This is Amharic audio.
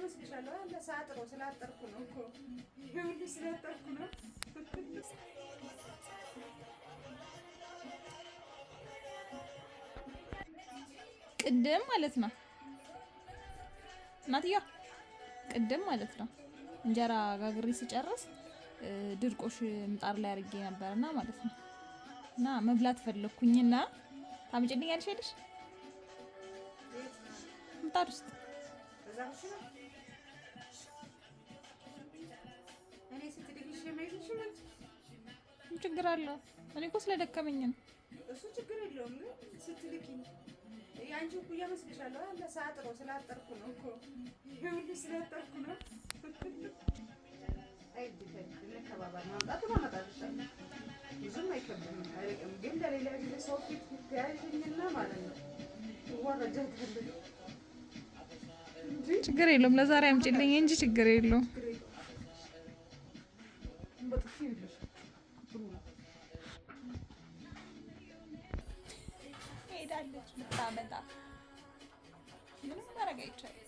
መስልሻለሁ አለ ሳጥሮ ስላጠርኩ ነው እኮ ይሁን ስላጠርኩ ነው። ቅድም ማለት ነው እናትዬ ቅድም ማለት ነው እንጀራ ጋግሬ ስጨርስ ድርቆሽ ምጣድ ላይ አድርጌ ነበርና ማለት ነው እና መብላት ፈለኩኝና ታምጪልኛለሽ አይደል? ምጣድ ውስጥ እኔ ስትልክሽ የማይልሽ ምን ችግር አለው? እኔ እኮ ስለደከመኝ ነው። እሱ ችግር የለውም ግን ስትልኪኝ ያንቺ እኩያ መስልሻለሁ አለ ሳጥሮ ስላጠርኩ ነው እኮ ይሁን ስላጠርኩ ነው። አይ ዲፈት ለከባባ ማምጣቱ ማመጣልሻለሁ ብዙም አይከብድም አይደለም ግን ለሌላ ጊዜ ሰው ፊት ያይኝና ማለት ነው ወራጃታለሁ። ችግር የለውም ለዛሬ አምጪልኝ እንጂ ችግር የለውም። ሄዳለች ምታመጣ ምንም ማድረግ አይቻልም።